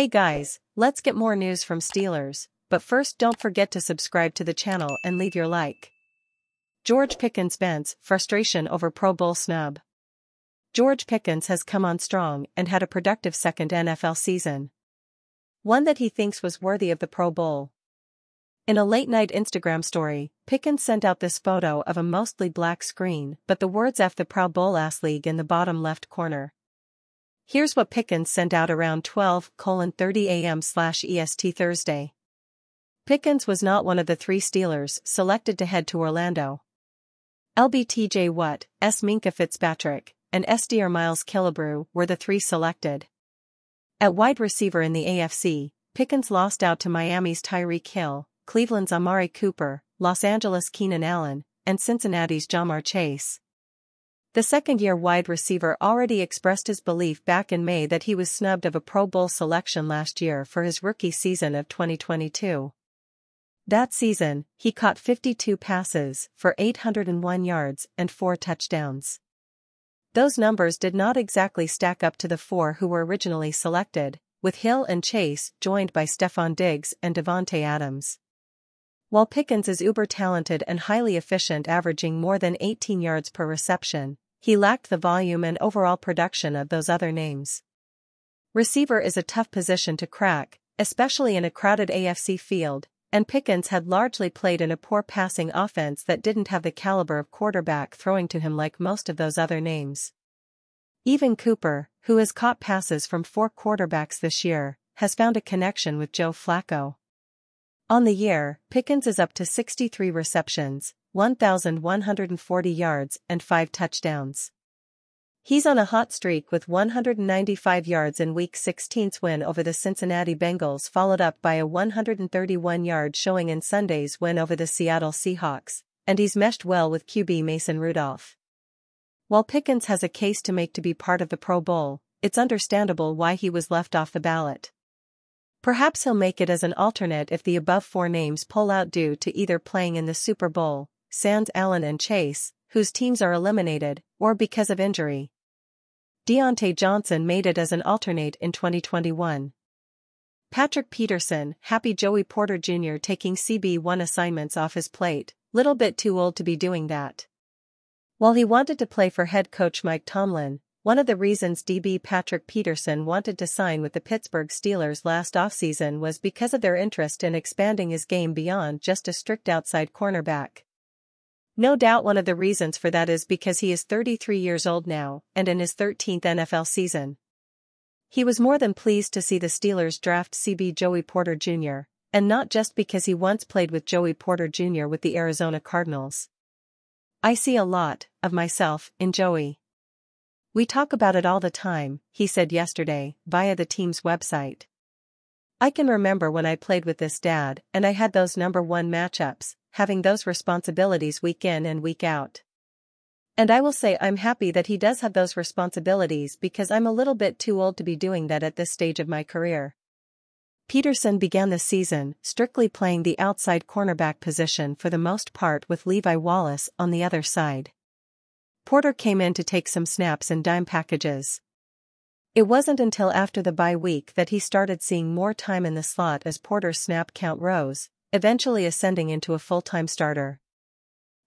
Hey guys, let's get more news from Steelers, but first don't forget to subscribe to the channel and leave your like. George Pickens vents frustration over Pro Bowl snub. George Pickens has come on strong and had a productive second NFL season. One that he thinks was worthy of the Pro Bowl. In a late-night Instagram story, Pickens sent out this photo of a mostly black screen but the words "F the Pro Bowl ass league" in the bottom left corner. Here's what Pickens sent out around 12:30 a.m./EST Thursday. Pickens was not one of the three Steelers selected to head to Orlando. LBTJ Watt, S. Minkah Fitzpatrick, and SDR Miles Killebrew were the three selected. At wide receiver in the AFC, Pickens lost out to Miami's Tyreek Hill, Cleveland's Amari Cooper, Los Angeles' Keenan Allen, and Cincinnati's Ja'Marr Chase. The second-year wide receiver already expressed his belief back in May that he was snubbed of a Pro Bowl selection last year for his rookie season of 2022. That season, he caught 52 passes for 801 yards and 4 touchdowns. Those numbers did not exactly stack up to the four who were originally selected, with Hill and Chase joined by Stephon Diggs and Davante Adams. While Pickens is uber-talented and highly efficient, averaging more than 18 yards per reception, he lacked the volume and overall production of those other names. Receiver is a tough position to crack, especially in a crowded AFC field, and Pickens had largely played in a poor passing offense that didn't have the caliber of quarterback throwing to him like most of those other names. Even Cooper, who has caught passes from 4 quarterbacks this year, has found a connection with Joe Flacco. On the year, Pickens is up to 63 receptions, 1,140 yards and 5 touchdowns. He's on a hot streak with 195 yards in Week 16's win over the Cincinnati Bengals, followed up by a 131-yard showing in Sunday's win over the Seattle Seahawks, and he's meshed well with QB Mason Rudolph. While Pickens has a case to make to be part of the Pro Bowl, it's understandable why he was left off the ballot. Perhaps he'll make it as an alternate if the above 4 names pull out due to either playing in the Super Bowl, sans Allen and Chase, whose teams are eliminated, or because of injury. Deontay Johnson made it as an alternate in 2021. Patrick Peterson, happy Joey Porter Jr. taking CB1 assignments off his plate, little bit too old to be doing that. While he wanted to play for head coach Mike Tomlin, one of the reasons DB Patrick Peterson wanted to sign with the Pittsburgh Steelers last offseason was because of their interest in expanding his game beyond just a strict outside cornerback. No doubt one of the reasons for that is because he is 33 years old now and in his 13th NFL season. He was more than pleased to see the Steelers draft CB Joey Porter Jr., and not just because he once played with Joey Porter Jr. with the Arizona Cardinals. "I see a lot of myself in Joey. We talk about it all the time," he said yesterday, via the team's website. "I can remember when I played with this dad and I had those number 1 matchups, having those responsibilities week in and week out. And I will say I'm happy that he does have those responsibilities because I'm a little bit too old to be doing that at this stage of my career." Peterson began the season strictly playing the outside cornerback position for the most part, with Levi Wallace on the other side. Porter came in to take some snaps in dime packages. It wasn't until after the bye week that he started seeing more time in the slot as Porter's snap count rose, eventually ascending into a full-time starter.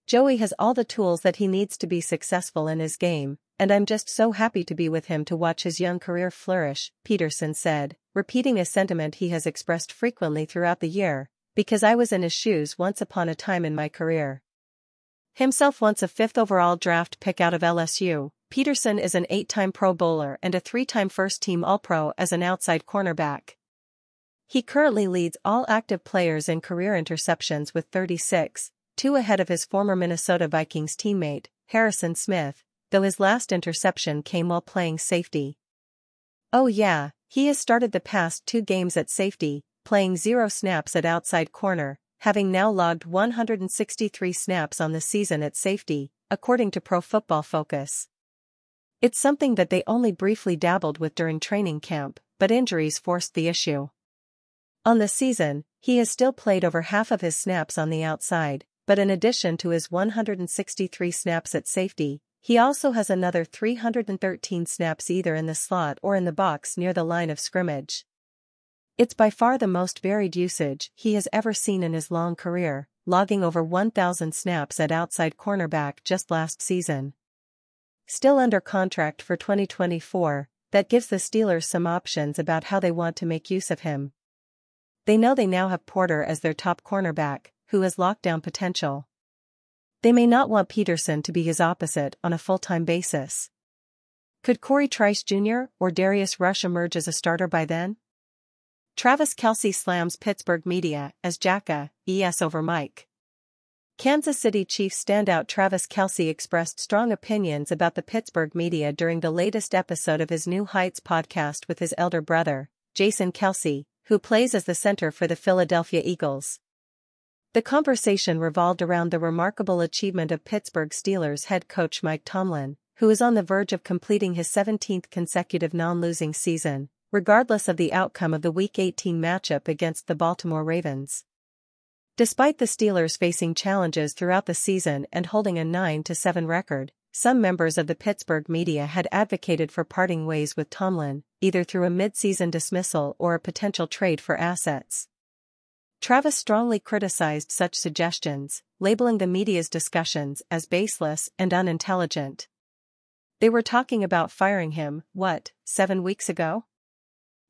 "Joey has all the tools that he needs to be successful in his game, and I'm just so happy to be with him to watch his young career flourish," Peterson said, repeating a sentiment he has expressed frequently throughout the year, "because I was in his shoes once upon a time in my career." Himself once a 5th overall draft pick out of LSU, Peterson is an 8-time Pro Bowler and a 3-time first-team All-Pro as an outside cornerback. He currently leads all active players in career interceptions with 36, 2 ahead of his former Minnesota Vikings teammate, Harrison Smith, though his last interception came while playing safety. Oh yeah, he has started the past 2 games at safety, playing 0 snaps at outside corner, having now logged 163 snaps on the season at safety, according to Pro Football Focus. It's something that they only briefly dabbled with during training camp, but injuries forced the issue. On the season, he has still played over half of his snaps on the outside, but in addition to his 163 snaps at safety, he also has another 313 snaps either in the slot or in the box near the line of scrimmage. It's by far the most varied usage he has ever seen in his long career, logging over 1,000 snaps at outside cornerback just last season. Still under contract for 2024, that gives the Steelers some options about how they want to make use of him. They know they now have Porter as their top cornerback, who has lockdown potential. They may not want Peterson to be his opposite on a full-time basis. Could Corey Trice Jr. or Darius Rush emerge as a starter by then? Travis Kelce slams Pittsburgh media as Jacka, ES over Mike. Kansas City Chiefs standout Travis Kelce expressed strong opinions about the Pittsburgh media during the latest episode of his New Heights podcast with his elder brother, Jason Kelce, who plays as the center for the Philadelphia Eagles. The conversation revolved around the remarkable achievement of Pittsburgh Steelers head coach Mike Tomlin, who is on the verge of completing his 17th consecutive non-losing season, regardless of the outcome of the Week 18 matchup against the Baltimore Ravens. Despite the Steelers facing challenges throughout the season and holding a 9-7 record, some members of the Pittsburgh media had advocated for parting ways with Tomlin, either through a mid-season dismissal or a potential trade for assets. Travis strongly criticized such suggestions, labeling the media's discussions as baseless and unintelligent. They were talking about firing him, 7 weeks ago?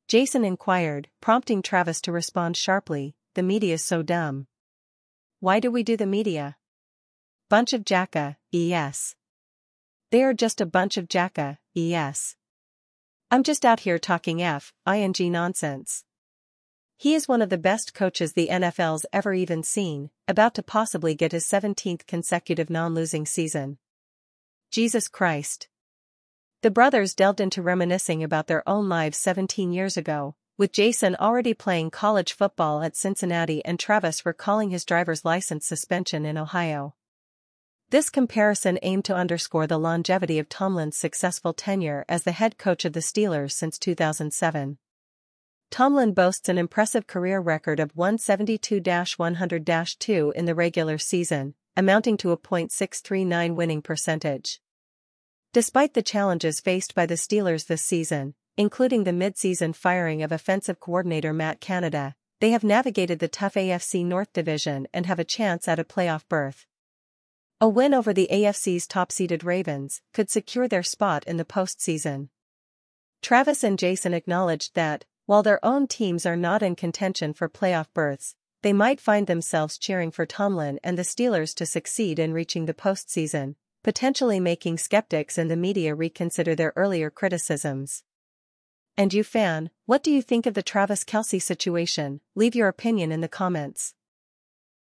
Jason inquired, prompting Travis to respond sharply, "The media's so dumb. Why do we do the media? Bunch of Jacka, ES. They are just a bunch of Jacka, ES. I'm just out here talking ing nonsense. He is one of the best coaches the NFL's ever even seen, about to possibly get his 17th consecutive non-losing season. Jesus Christ." The brothers delved into reminiscing about their own lives 17 years ago, with Jason already playing college football at Cincinnati and Travis recalling his driver's license suspension in Ohio. This comparison aimed to underscore the longevity of Tomlin's successful tenure as the head coach of the Steelers since 2007. Tomlin boasts an impressive career record of 172-100-2 in the regular season, amounting to a .639 winning percentage. Despite the challenges faced by the Steelers this season, including the mid-season firing of offensive coordinator Matt Canada, they have navigated the tough AFC North division and have a chance at a playoff berth. A win over the AFC's top-seeded Ravens could secure their spot in the postseason. Travis and Jason acknowledged that, while their own teams are not in contention for playoff berths, they might find themselves cheering for Tomlin and the Steelers to succeed in reaching the postseason, potentially making skeptics in the media reconsider their earlier criticisms. And you fan, what do you think of the Travis Kelce situation? Leave your opinion in the comments.